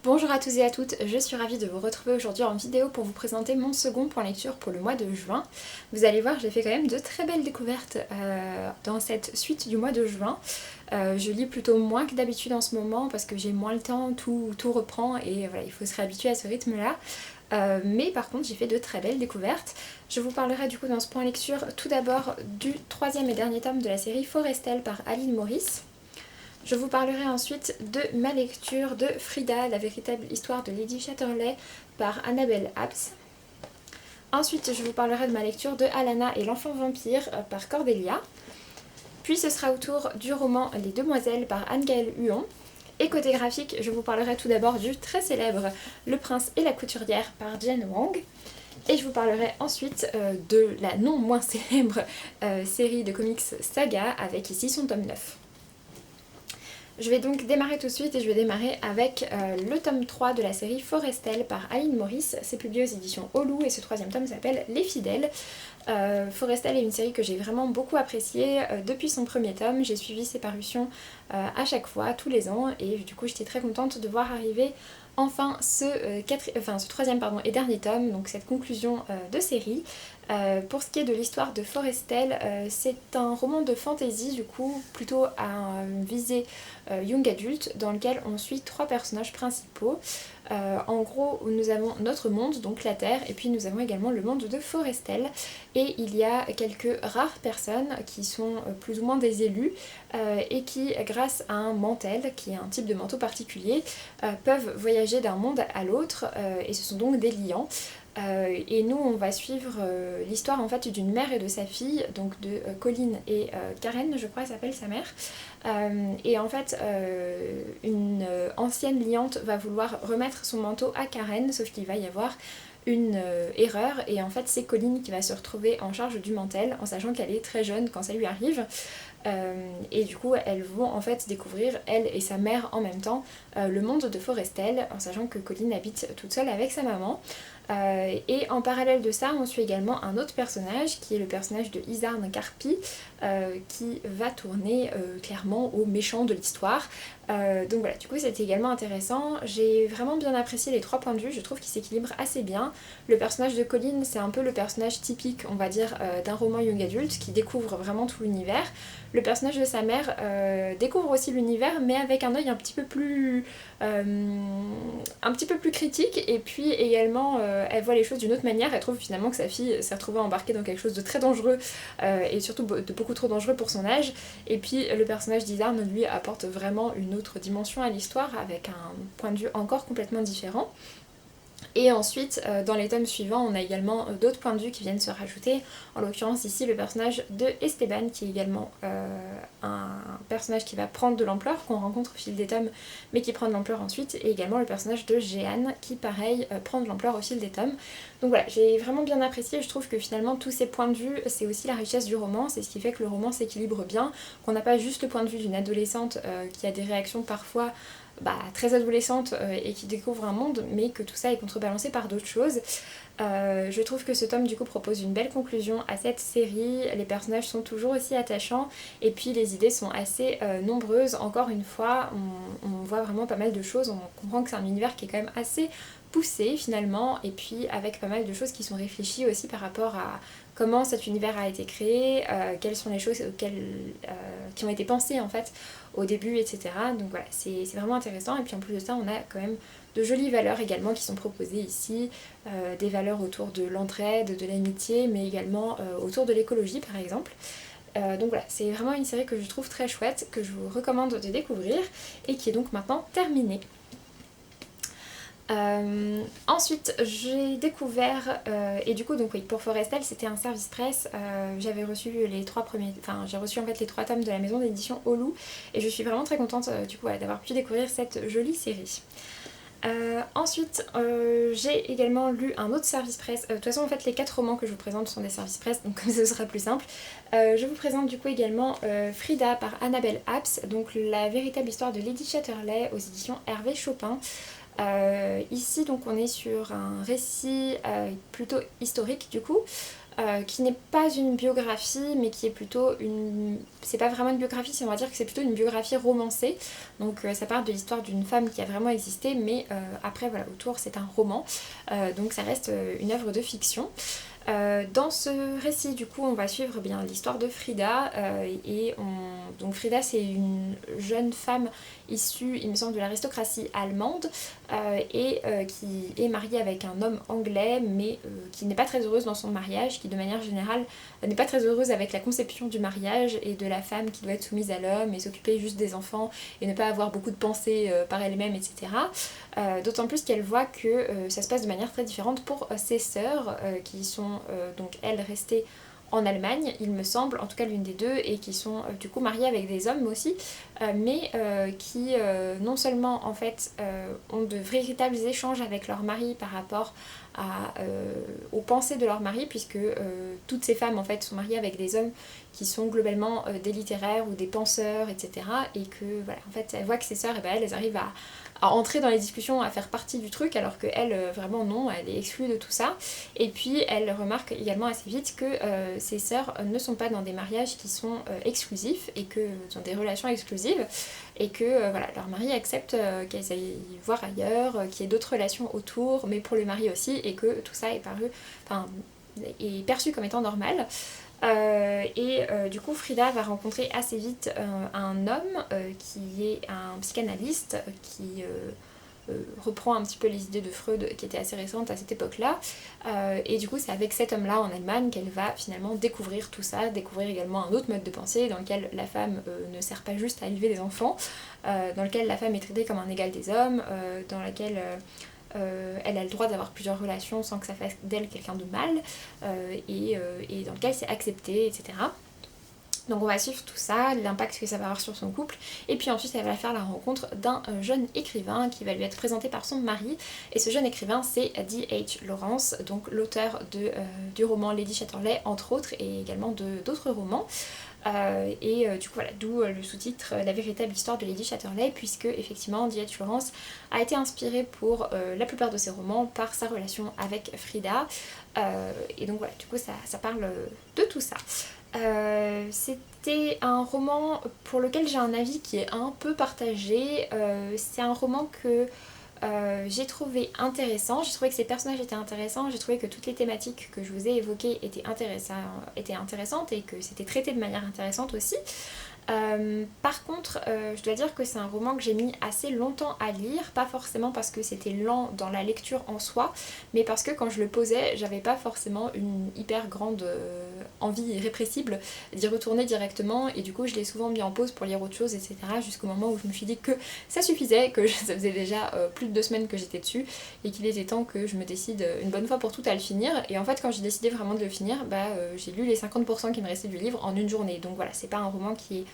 Bonjour à tous et à toutes, je suis ravie de vous retrouver aujourd'hui en vidéo pour vous présenter mon second point lecture pour le mois de juin. Vous allez voir, j'ai fait quand même de très belles découvertes dans cette suite du mois de juin. Je lis plutôt moins que d'habitude en ce moment parce que j'ai moins le temps, tout reprend et voilà, il faut se réhabituer à ce rythme-là. Mais par contre j'ai fait de très belles découvertes. Je vous parlerai du coup dans ce point lecture tout d'abord du troisième et dernier tome de la série Forrestal par Aline Maurice. Je vous parlerai ensuite de ma lecture de Frida, la véritable histoire de Lady Chatterley par Annabelle Abs. Ensuite, je vous parlerai de ma lecture de Alana et l'enfant vampire par Cordelia. Puis ce sera au tour du roman Les Demoiselles par Anne-Gaëlle Huon. Et côté graphique, je vous parlerai tout d'abord du très célèbre Le Prince et la Couturière par Jen Wang. Et je vous parlerai ensuite de la non moins célèbre série de comics Saga avec ici son tome 9. Je vais donc démarrer tout de suite et je vais démarrer avec le tome 3 de la série Forrestal par Aline Maurice. C'est publié aux éditions Olou et ce troisième tome s'appelle Les Fidèles. Forrestal est une série que j'ai vraiment beaucoup appréciée depuis son premier tome. J'ai suivi ses parutions à chaque fois, tous les ans, et du coup j'étais très contente de voir arriver enfin ce troisième et dernier tome, donc cette conclusion de série. Pour ce qui est de l'histoire de Forrestal, c'est un roman de fantasy du coup, plutôt à visée young adulte, dans lequel on suit trois personnages principaux. En gros, nous avons notre monde, donc la Terre, et puis nous avons également le monde de Forrestal. Et il y a quelques rares personnes qui sont plus ou moins des élus et qui, grâce à un mantel, qui est un type de manteau particulier, peuvent voyager d'un monde à l'autre et ce sont donc des liants. Et nous on va suivre l'histoire en fait d'une mère et de sa fille, donc de Colline et Karen, je crois s'appelle sa mère. Et en fait une ancienne liante va vouloir remettre son manteau à Karen, sauf qu'il va y avoir une erreur et en fait c'est Colline qui va se retrouver en charge du mantel en sachant qu'elle est très jeune quand ça lui arrive. Et du coup elles vont en fait découvrir, elle et sa mère en même temps, le monde de Forrestal en sachant que Colline habite toute seule avec sa maman. Et en parallèle de ça, on suit également un autre personnage qui est le personnage de Isarn Carpi qui va tourner clairement au méchant de l'histoire. Donc voilà, du coup c'était également intéressant. J'ai vraiment bien apprécié les trois points de vue, je trouve qu'ils s'équilibrent assez bien. Le personnage de Colline, c'est un peu le personnage typique, on va dire, d'un roman young adulte qui découvre vraiment tout l'univers. Le personnage de sa mère découvre aussi l'univers, mais avec un œil un petit peu plus critique, et puis également elle voit les choses d'une autre manière. Elle trouve finalement que sa fille s'est retrouvée embarquée dans quelque chose de très dangereux et surtout de beaucoup trop dangereux pour son âge. Et puis le personnage d'Isarn lui apporte vraiment une autre dimension à l'histoire avec un point de vue encore complètement différent. Et ensuite, dans les tomes suivants, on a également d'autres points de vue qui viennent se rajouter. En l'occurrence ici le personnage de Esteban, qui est également un personnage qui va prendre de l'ampleur, qu'on rencontre au fil des tomes, mais qui prend de l'ampleur ensuite. Et également le personnage de Jeanne, qui pareil prend de l'ampleur au fil des tomes. Donc voilà, j'ai vraiment bien apprécié. Je trouve que finalement tous ces points de vue, c'est aussi la richesse du roman. C'est ce qui fait que le roman s'équilibre bien, qu'on n'a pas juste le point de vue d'une adolescente qui a des réactions parfois très adolescente et qui découvre un monde, mais que tout ça est contrebalancé par d'autres choses. Je trouve que ce tome du coup propose une belle conclusion à cette série, les personnages sont toujours aussi attachants et puis les idées sont assez nombreuses. Encore une fois, on voit vraiment pas mal de choses, on comprend que c'est un univers qui est quand même assez poussé finalement, et puis avec pas mal de choses qui sont réfléchies aussi par rapport à comment cet univers a été créé, quelles sont les choses qui ont été pensées en fait au début, etc. Donc voilà, c'est vraiment intéressant. Et puis en plus de ça, on a quand même de jolies valeurs également qui sont proposées ici, des valeurs autour de l'entraide, de l'amitié, mais également autour de l'écologie par exemple. Donc voilà, c'est vraiment une série que je trouve très chouette, que je vous recommande de découvrir et qui est donc maintenant terminée. Ensuite j'ai découvert et du coup donc oui, pour Forrestal c'était un service presse, j'avais reçu j'ai reçu en fait les trois tomes de la maison d'édition Olou et je suis vraiment très contente du coup d'avoir pu découvrir cette jolie série. Ensuite j'ai également lu un autre service presse, de toute façon en fait les 4 romans que je vous présente sont des services presse, donc comme ce sera plus simple. Je vous présente du coup également Frida par Annabelle Abs, donc la véritable histoire de Lady Chatterley aux éditions Hervé Chopin. Ici donc on est sur un récit plutôt historique du coup, qui n'est pas une biographie mais qui est plutôt une... C'est pas vraiment une biographie, on va dire que c'est plutôt une biographie romancée. Donc ça parle de l'histoire d'une femme qui a vraiment existé, mais après voilà, autour c'est un roman, donc ça reste une œuvre de fiction. Dans ce récit du coup on va suivre bien l'histoire de Frida, donc Frida c'est une jeune femme issue il me semble de l'aristocratie allemande, qui est mariée avec un homme anglais, mais qui n'est pas très heureuse dans son mariage, qui de manière générale n'est pas très heureuse avec la conception du mariage et de la femme qui doit être soumise à l'homme et s'occuper juste des enfants et ne pas avoir beaucoup de pensées par elle-même, etc. D'autant plus qu'elle voit que ça se passe de manière très différente pour ses sœurs, qui sont donc elles restées en Allemagne, il me semble, en tout cas l'une des deux, et qui sont du coup mariées avec des hommes aussi, mais qui non seulement en fait ont de véritables échanges avec leur mari par rapport aux pensées de leur mari, puisque toutes ces femmes en fait sont mariées avec des hommes qui sont globalement des littéraires ou des penseurs, etc. Et que voilà, en fait elle voit que ses sœurs, et ben, elles arrivent à entrer dans les discussions, à faire partie du truc, alors qu'elle, vraiment non, elle est exclue de tout ça. Et puis elle remarque également assez vite que ses sœurs ne sont pas dans des mariages qui sont exclusifs, et que dans des relations exclusives, et que voilà, leur mari accepte qu'elles aillent voir ailleurs, qu'il y ait d'autres relations autour, mais pour le mari aussi, et que tout ça est perçu comme étant normal. Du coup Frida va rencontrer assez vite un homme qui est un psychanalyste qui reprend un petit peu les idées de Freud qui étaient assez récentes à cette époque-là, et du coup c'est avec cet homme-là en Allemagne qu'elle va finalement découvrir tout ça, découvrir également un autre mode de pensée dans lequel la femme ne sert pas juste à élever des enfants, dans lequel la femme est traitée comme un égal des hommes, dans laquelle elle a le droit d'avoir plusieurs relations sans que ça fasse d'elle quelqu'un de mal, et dans lequel c'est accepté, etc. Donc on va suivre tout ça, l'impact que ça va avoir sur son couple, et puis ensuite elle va faire la rencontre d'un jeune écrivain qui va lui être présenté par son mari, et ce jeune écrivain c'est D.H. Lawrence, donc l'auteur du roman Lady Chatterley entre autres, et également d'autres romans. Du coup voilà, d'où le sous-titre La véritable histoire de Lady Chatterley, puisque effectivement D.H. Lawrence a été inspiré pour la plupart de ses romans par sa relation avec Frida, et donc voilà, du coup ça parle de tout ça. C'était un roman pour lequel j'ai un avis qui est un peu partagé. C'est un roman que j'ai trouvé intéressant, j'ai trouvé que ses personnages étaient intéressants, j'ai trouvé que toutes les thématiques que je vous ai évoquées étaient intéressantes et que c'était traité de manière intéressante aussi. Par contre, je dois dire que c'est un roman que j'ai mis assez longtemps à lire, pas forcément parce que c'était lent dans la lecture en soi, mais parce que quand je le posais, j'avais pas forcément une hyper grande envie irrépressible d'y retourner directement, et du coup je l'ai souvent mis en pause pour lire autre chose, etc. jusqu'au moment où je me suis dit que ça suffisait, que ça faisait déjà plus de 2 semaines que j'étais dessus, et qu'il était temps que je me décide une bonne fois pour toutes à le finir. Et en fait quand j'ai décidé vraiment de le finir, j'ai lu les 50% qui me restaient du livre en une journée, donc voilà, c'est pas un roman qui est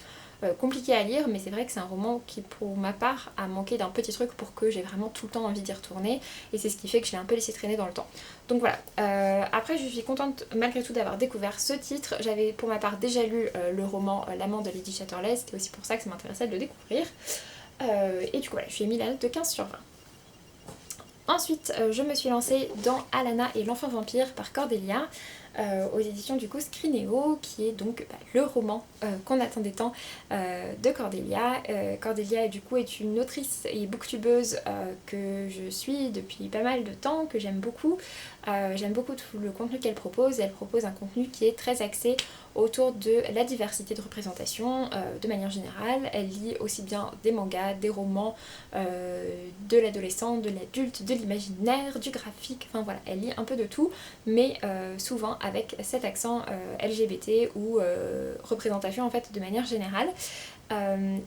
compliqué à lire, mais c'est vrai que c'est un roman qui pour ma part a manqué d'un petit truc pour que j'ai vraiment tout le temps envie d'y retourner, et c'est ce qui fait que je l'ai un peu laissé traîner dans le temps. Donc voilà, après je suis contente malgré tout d'avoir découvert ce titre. J'avais pour ma part déjà lu le roman L'amant de Lady Chatterley, c'était aussi pour ça que ça m'intéressait de le découvrir, et du coup voilà, je lui ai mis la note de 15/20. Ensuite, je me suis lancée dans Alana et l'enfant vampire par Cordelia, aux éditions du coup Scrinéo, qui est donc le roman qu'on attendait tant de Cordelia. Cordelia du coup est une autrice et booktubeuse que je suis depuis pas mal de temps, que j'aime beaucoup. J'aime beaucoup tout le contenu qu'elle propose. Elle propose un contenu qui est très axé autour de la diversité de représentation de manière générale. Elle lit aussi bien des mangas, des romans, de l'adolescent, de l'adulte, de l'imaginaire, du graphique, enfin voilà, elle lit un peu de tout, mais souvent avec cet accent LGBT ou représentation en fait de manière générale.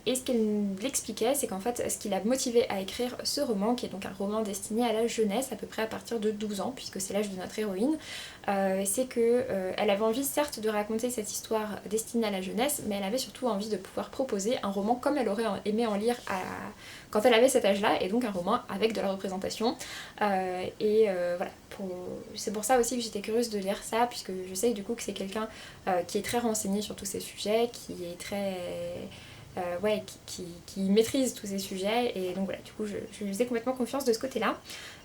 Et ce qu'elle expliquait, c'est qu'en fait ce qui l'a motivée à écrire ce roman, qui est donc un roman destiné à la jeunesse, à peu près à partir de 12 ans, puisque c'est l'âge de notre héroïne, c'est qu'elle avait envie certes de raconter cette histoire destinée à la jeunesse, mais elle avait surtout envie de pouvoir proposer un roman comme elle aurait aimé en lire quand elle avait cet âge-là, et donc un roman avec de la représentation. Voilà, c'est pour ça aussi que j'étais curieuse de lire ça, puisque je sais du coup que c'est quelqu'un qui est très renseigné sur tous ces sujets, qui est très ouais, qui maîtrise tous ces sujets, et donc voilà, du coup je lui faisais complètement confiance de ce côté-là.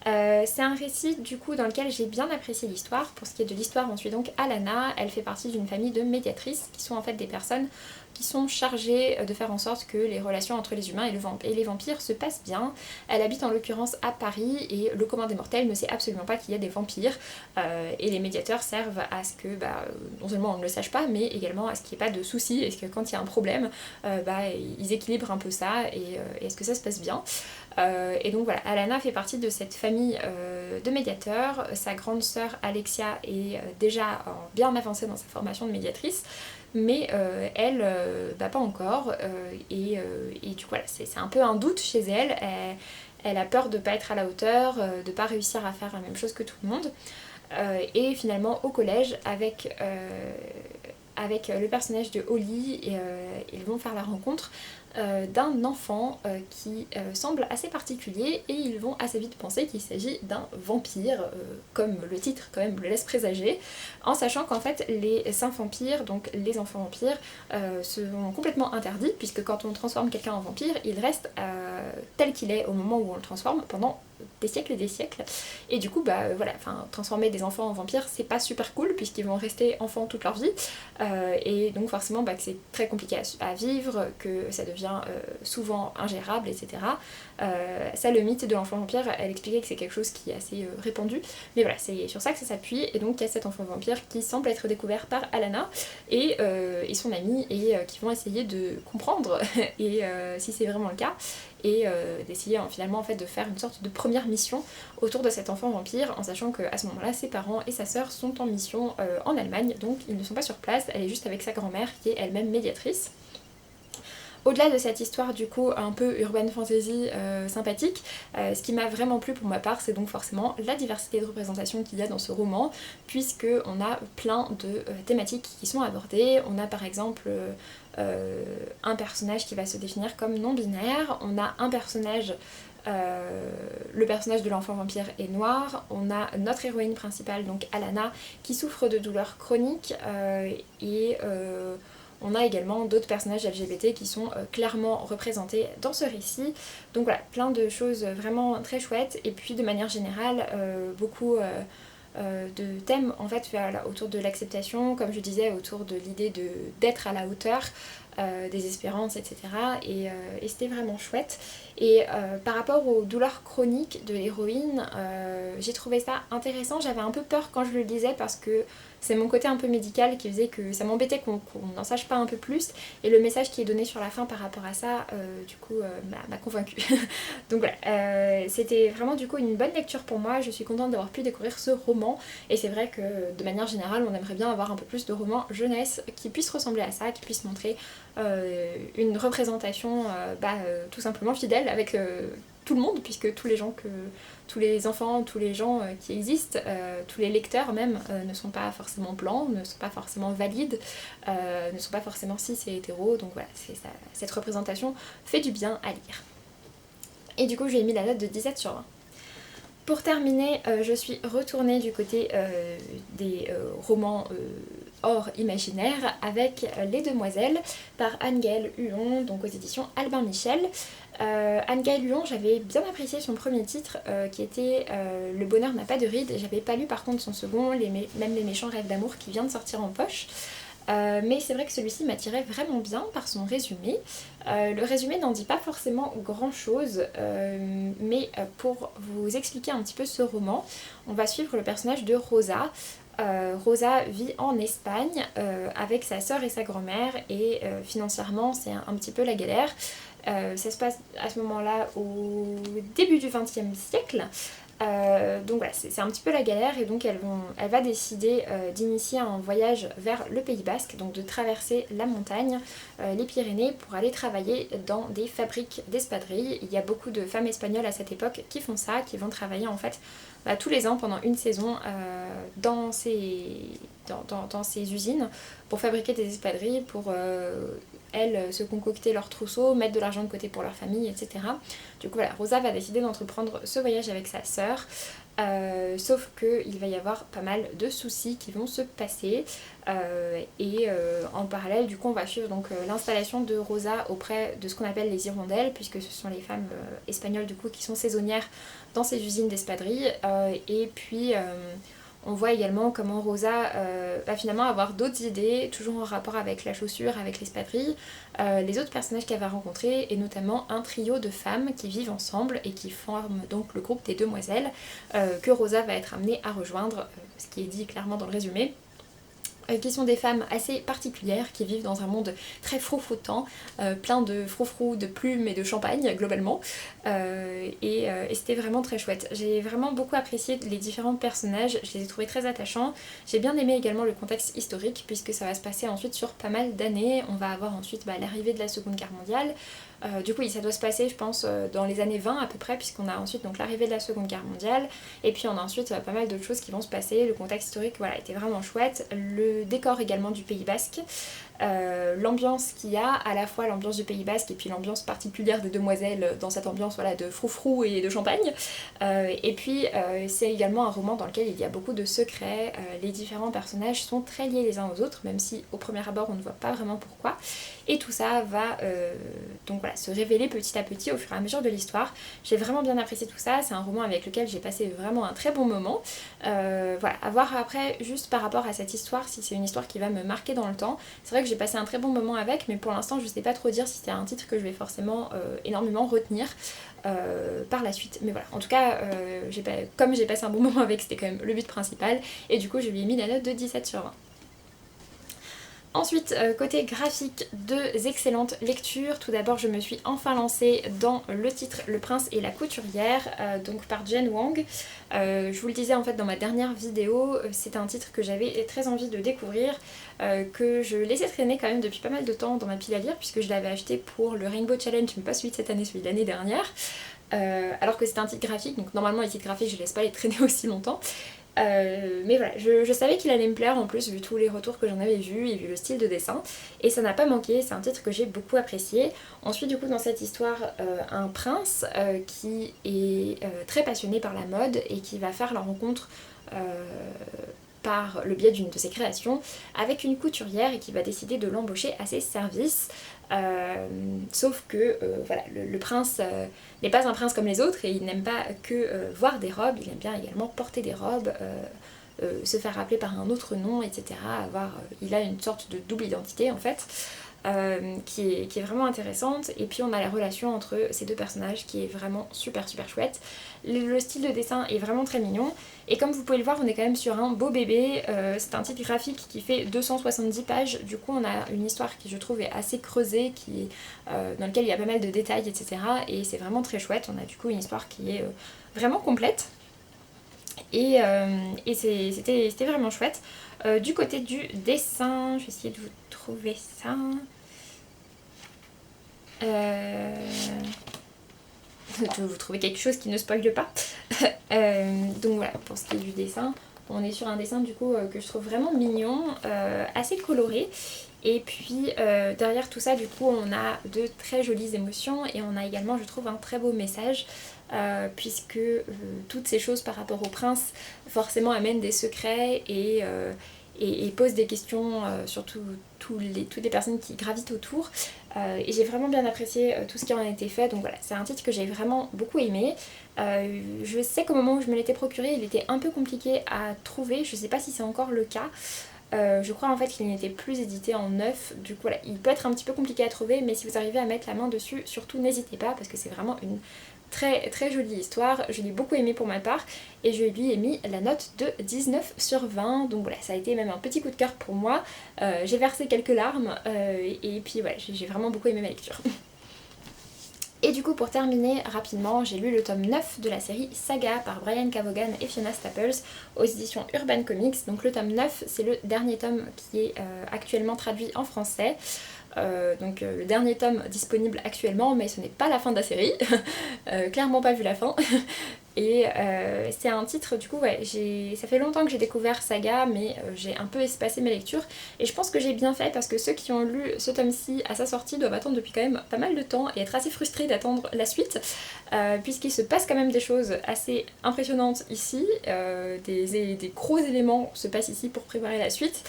C'est un récit du coup dans lequel j'ai bien apprécié l'histoire. Pour ce qui est de l'histoire, on suit donc Alana. Elle fait partie d'une famille de médiatrices qui sont en fait des personnes qui sont chargées de faire en sorte que les relations entre les humains et les vampires se passent bien. Elle habite en l'occurrence à Paris et le commun des mortels ne sait absolument pas qu'il y a des vampires, et les médiateurs servent à ce que non seulement on ne le sache pas, mais également à ce qu'il n'y ait pas de soucis, et que quand il y a un problème, ils équilibrent un peu ça, et est-ce que ça se passe bien. Et donc voilà, Alana fait partie de cette famille de médiateurs. Sa grande sœur Alexia est déjà bien avancée dans sa formation de médiatrice, mais elle, pas encore. Et du coup, voilà, c'est un peu un doute chez elle. Elle a peur de ne pas être à la hauteur, de ne pas réussir à faire la même chose que tout le monde. Et finalement, au collège, avec le personnage de Holly, ils vont faire la rencontre d'un enfant qui semble assez particulier, et ils vont assez vite penser qu'il s'agit d'un vampire, comme le titre quand même le laisse présager, en sachant qu'en fait les saints vampires, donc les enfants vampires, sont complètement interdits, puisque quand on transforme quelqu'un en vampire, il reste tel qu'il est au moment où on le transforme pendant des siècles et des siècles. Et du coup, voilà, transformer des enfants en vampires, c'est pas super cool, puisqu'ils vont rester enfants toute leur vie. Et donc forcément, que c'est très compliqué à vivre, que ça devient souvent ingérable, etc. Ça, le mythe de l'enfant vampire, elle expliquait que c'est quelque chose qui est assez répandu. Mais voilà, c'est sur ça que ça s'appuie. Et donc il y a cet enfant vampire qui semble être découvert par Alana et son ami, et qui vont essayer de comprendre et si c'est vraiment le cas, et d'essayer finalement en fait de faire une sorte de première mission autour de cet enfant vampire, en sachant qu'à ce moment-là, ses parents et sa sœur sont en mission en Allemagne, donc ils ne sont pas sur place. Elle est juste avec sa grand-mère qui est elle-même médiatrice. Au-delà de cette histoire du coup un peu urban fantasy sympathique, ce qui m'a vraiment plu pour ma part, c'est donc forcément la diversité de représentation qu'il y a dans ce roman, puisque on a plein de thématiques qui sont abordées. On a par exemple un personnage qui va se définir comme non-binaire, on a un personnage, le personnage de l'enfant vampire est noir, on a notre héroïne principale, donc Alana, qui souffre de douleurs chroniques, et on a également d'autres personnages LGBT qui sont clairement représentés dans ce récit. Donc voilà, plein de choses vraiment très chouettes, et puis de manière générale, beaucoup de thèmes en fait autour de l'acceptation, comme je disais, autour de l'idée d'être à la hauteur des espérances, etc. Et c'était vraiment chouette. Et par rapport aux douleurs chroniques de l'héroïne, j'ai trouvé ça intéressant. J'avais un peu peur quand je le lisais, parce que c'est mon côté un peu médical qui faisait que ça m'embêtait qu'on n'en sache pas un peu plus. Et le message qui est donné sur la fin par rapport à ça, du coup, m'a convaincue. Donc voilà, c'était vraiment du coup une bonne lecture pour moi. Je suis contente d'avoir pu découvrir ce roman. Et c'est vrai que de manière générale, on aimerait bien avoir un peu plus de romans jeunesse qui puissent ressembler à ça, qui puissent montrer une représentation tout simplement fidèle avec tout le monde, puisque tous les enfants, tous les gens qui existent, tous les lecteurs même, ne sont pas forcément blancs, ne sont pas forcément valides, ne sont pas forcément cis et hétéros, donc voilà, cette représentation fait du bien à lire. Et du coup, je lui ai mis la note de 17/20. Pour terminer, je suis retournée du côté des romans hors imaginaire avec Les Demoiselles par Anne-Gaëlle Huon, donc aux éditions Albin Michel. Anne-Gaëlle Huon, j'avais bien apprécié son premier titre qui était Le bonheur n'a pas de rides. J'avais pas lu par contre son second, même Les méchants rêves d'amour, qui vient de sortir en poche. Mais c'est vrai que celui-ci m'attirait vraiment bien par son résumé. Le résumé n'en dit pas forcément grand chose, mais pour vous expliquer un petit peu ce roman, on va suivre le personnage de Rosa. Rosa vit en Espagne avec sa sœur et sa grand-mère, et financièrement c'est un petit peu la galère. Ça se passe à ce moment-là au début du XXe siècle. Donc voilà, c'est un petit peu la galère, et donc elle va décider d'initier un voyage vers le Pays Basque, donc de traverser la montagne, les Pyrénées, pour aller travailler dans des fabriques d'espadrilles. Il y a beaucoup de femmes espagnoles à cette époque qui font ça, qui vont travailler en fait tous les ans pendant une saison dans ces usines pour fabriquer des espadrilles, pour elles se concocter leur trousseau, mettre de l'argent de côté pour leur famille, etc. Du coup voilà, Rosa va décider d'entreprendre ce voyage avec sa sœur. Sauf qu'il va y avoir pas mal de soucis qui vont se passer en parallèle du coup on va suivre donc l'installation de Rosa auprès de ce qu'on appelle les hirondelles, puisque ce sont les femmes espagnoles du coup qui sont saisonnières dans ces usines d'espadrilles, et puis on voit également comment Rosa va finalement avoir d'autres idées, toujours en rapport avec la chaussure, avec l'espadrille, les autres personnages qu'elle va rencontrer, et notamment un trio de femmes qui vivent ensemble et qui forment donc le groupe des demoiselles que Rosa va être amenée à rejoindre, ce qui est dit clairement dans le résumé. Qui sont des femmes assez particulières, qui vivent dans un monde très froufroutant, plein de froufrous, de plumes et de champagne globalement, et c'était vraiment très chouette. J'ai vraiment beaucoup apprécié les différents personnages, je les ai trouvés très attachants. J'ai bien aimé également le contexte historique, puisque ça va se passer ensuite sur pas mal d'années. On va avoir ensuite l'arrivée de la Seconde Guerre mondiale. Du coup ça doit se passer je pense dans les années 20 à peu près, puisqu'on a ensuite donc l'arrivée de la Seconde Guerre mondiale, et puis on a ensuite pas mal d'autres choses qui vont se passer. Le contexte historique voilà était vraiment chouette, le décor également du Pays Basque, l'ambiance qu'il y a, à la fois l'ambiance du Pays Basque et puis l'ambiance particulière des demoiselles dans cette ambiance voilà, de froufrou et de champagne, et puis c'est également un roman dans lequel il y a beaucoup de secrets, les différents personnages sont très liés les uns aux autres, même si au premier abord on ne voit pas vraiment pourquoi, et tout ça va donc voilà, se révéler petit à petit au fur et à mesure de l'histoire. J'ai vraiment bien apprécié tout ça, c'est un roman avec lequel j'ai passé vraiment un très bon moment. Voilà, à voir après juste par rapport à cette histoire, si c'est une histoire qui va me marquer dans le temps. C'est vrai que j'ai passé un très bon moment avec, mais pour l'instant je sais pas trop dire si c'est un titre que je vais forcément énormément retenir par la suite. Mais voilà, en tout cas, comme j'ai passé un bon moment avec, c'était quand même le but principal, et du coup je lui ai mis la note de 17/20. Ensuite, côté graphique, deux excellentes lectures. Tout d'abord, je me suis enfin lancée dans le titre Le Prince et la Couturière, donc par Jen Wang. Je vous le disais en fait dans ma dernière vidéo, c'est un titre que j'avais très envie de découvrir, que je laissais traîner quand même depuis pas mal de temps dans ma pile à lire, puisque je l'avais acheté pour le Rainbow Challenge, mais pas celui de cette année, celui de l'année dernière. Alors que c'est un titre graphique, donc normalement les titres graphiques je laisse pas les traîner aussi longtemps. Mais voilà, je savais qu'il allait me plaire en plus vu tous les retours que j'en avais vus et vu le style de dessin, et ça n'a pas manqué, c'est un titre que j'ai beaucoup apprécié. On suit du coup dans cette histoire un prince qui est très passionné par la mode et qui va faire la rencontre par le biais d'une de ses créations avec une couturière, et qui va décider de l'embaucher à ses services. Sauf que voilà, le prince n'est pas un prince comme les autres, et il n'aime pas que voir des robes, il aime bien également porter des robes, se faire appeler par un autre nom, etc. Il a une sorte de double identité en fait. Qui est vraiment intéressante, et puis on a la relation entre ces deux personnages qui est vraiment super chouette. Le style de dessin est vraiment très mignon, et comme vous pouvez le voir on est quand même sur un beau bébé. C'est un titre graphique qui fait 270 pages, du coup on a une histoire qui je trouve est assez creusée, dans laquelle il y a pas mal de détails, etc. et c'est vraiment très chouette. On a du coup une histoire qui est vraiment complète, et c'était vraiment chouette. Du côté du dessin, je vais essayer de vous trouver ça. De vous trouver quelque chose qui ne spoile pas. Donc voilà, pour ce qui est du dessin, on est sur un dessin du coup que je trouve vraiment mignon, assez coloré. Et puis derrière tout ça du coup on a de très jolies émotions, et on a également je trouve un très beau message, puisque toutes ces choses par rapport au prince forcément amènent des secrets, et posent des questions sur toutes les personnes qui gravitent autour. Et j'ai vraiment bien apprécié tout ce qui en a été fait, donc voilà, c'est un titre que j'ai vraiment beaucoup aimé. Je sais qu'au moment où je me l'étais procuré, il était un peu compliqué à trouver, je sais pas si c'est encore le cas. Je crois en fait qu'il n'était plus édité en neuf, du coup voilà, il peut être un petit peu compliqué à trouver, mais si vous arrivez à mettre la main dessus, surtout n'hésitez pas, parce que c'est vraiment une très jolie histoire. Je l'ai beaucoup aimé pour ma part, et je lui ai mis la note de 19/20, donc voilà, ça a été même un petit coup de cœur pour moi. J'ai versé quelques larmes, et puis voilà, j'ai vraiment beaucoup aimé ma lecture. Et du coup pour terminer rapidement, j'ai lu le tome 9 de la série Saga par Brian K. Vaughan et Fiona Staples aux éditions Urban Comics. Donc le tome 9 c'est le dernier tome qui est actuellement traduit en français. Donc le dernier tome disponible actuellement, mais ce n'est pas la fin de la série. Clairement pas vu la fin. Et c'est un titre, du coup, ouais, ça fait longtemps que j'ai découvert Saga, mais j'ai un peu espacé mes lectures. Et je pense que j'ai bien fait parce que ceux qui ont lu ce tome-ci à sa sortie doivent attendre depuis quand même pas mal de temps et être assez frustrés d'attendre la suite, puisqu'il se passe quand même des choses assez impressionnantes ici. Des gros éléments se passent ici pour préparer la suite.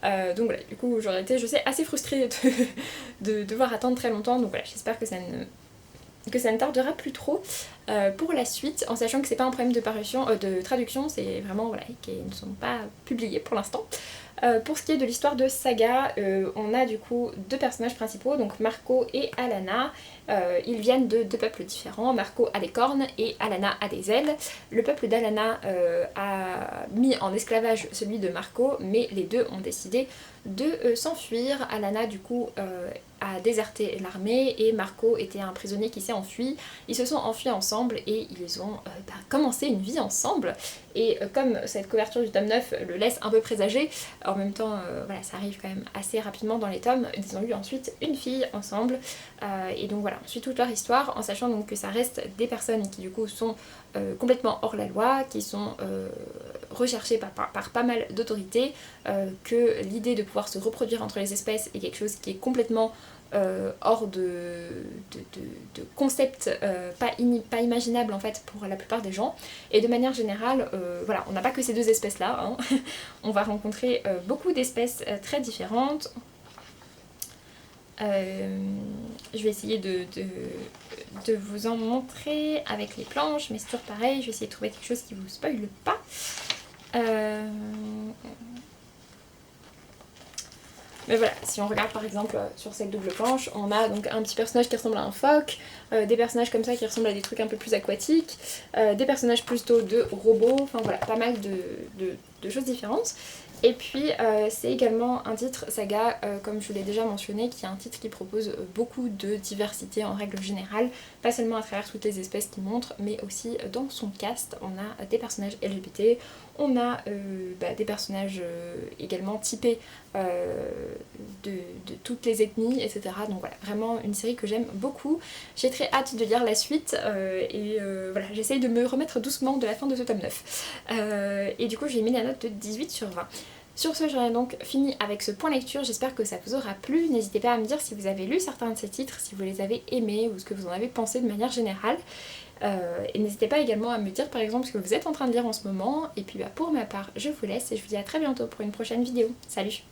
Donc voilà, du coup j'aurais été, je sais, assez frustrée de devoir attendre très longtemps. Donc voilà, j'espère que ça ne tardera plus trop pour la suite, en sachant que c'est pas un problème de parution, de traduction, c'est vraiment voilà, qu'ils ne sont pas publiés pour l'instant. Pour ce qui est de l'histoire de Saga, on a du coup deux personnages principaux, donc Marco et Alanna. Ils viennent de deux peuples différents. Marco a des cornes et Alanna a des ailes. Le peuple d'Alanna a mis en esclavage celui de Marco, mais les deux ont décidé de s'enfuir. Alanna du coup a déserté l'armée et Marco était un prisonnier qui s'est enfui. Ils se sont enfuis ensemble et ils ont commencé une vie ensemble. Et comme cette couverture du tome 9 le laisse un peu présager, en même temps voilà, ça arrive quand même assez rapidement dans les tomes, ils ont eu ensuite une fille ensemble. Et donc voilà, on suit toute leur histoire en sachant donc que ça reste des personnes qui du coup sont complètement hors la loi, qui sont recherchées par pas mal d'autorités, que l'idée de pouvoir se reproduire entre les espèces est quelque chose qui est complètement hors de concept pas imaginable en fait pour la plupart des gens. Et de manière générale, voilà, on n'a pas que ces deux espèces là, hein. On va rencontrer beaucoup d'espèces très différentes. Je vais essayer de vous en montrer avec les planches, mais c'est toujours pareil, je vais essayer de trouver quelque chose qui vous spoile pas. Mais voilà, si on regarde par exemple sur cette double planche, on a donc un petit personnage qui ressemble à un phoque, des personnages comme ça qui ressemblent à des trucs un peu plus aquatiques, des personnages plutôt de robots, enfin voilà, pas mal de choses différentes. Et puis c'est également un titre Saga, comme je vous l'ai déjà mentionné, qui est un titre qui propose beaucoup de diversité en règle générale, pas seulement à travers toutes les espèces qu'il montre, mais aussi dans son cast. On a des personnages LGBT, on a des personnages également typés de toutes les ethnies, etc. Donc voilà, vraiment une série que j'aime beaucoup. J'ai très hâte de lire la suite et voilà, j'essaye de me remettre doucement de la fin de ce tome 9. Et du coup j'ai mis la note de 18/20. Sur ce, j'en ai donc fini avec ce point lecture, j'espère que ça vous aura plu. N'hésitez pas à me dire si vous avez lu certains de ces titres, si vous les avez aimés ou ce que vous en avez pensé de manière générale. Et n'hésitez pas également à me dire par exemple ce que vous êtes en train de lire en ce moment. Et puis pour ma part, je vous laisse et je vous dis à très bientôt pour une prochaine vidéo. Salut!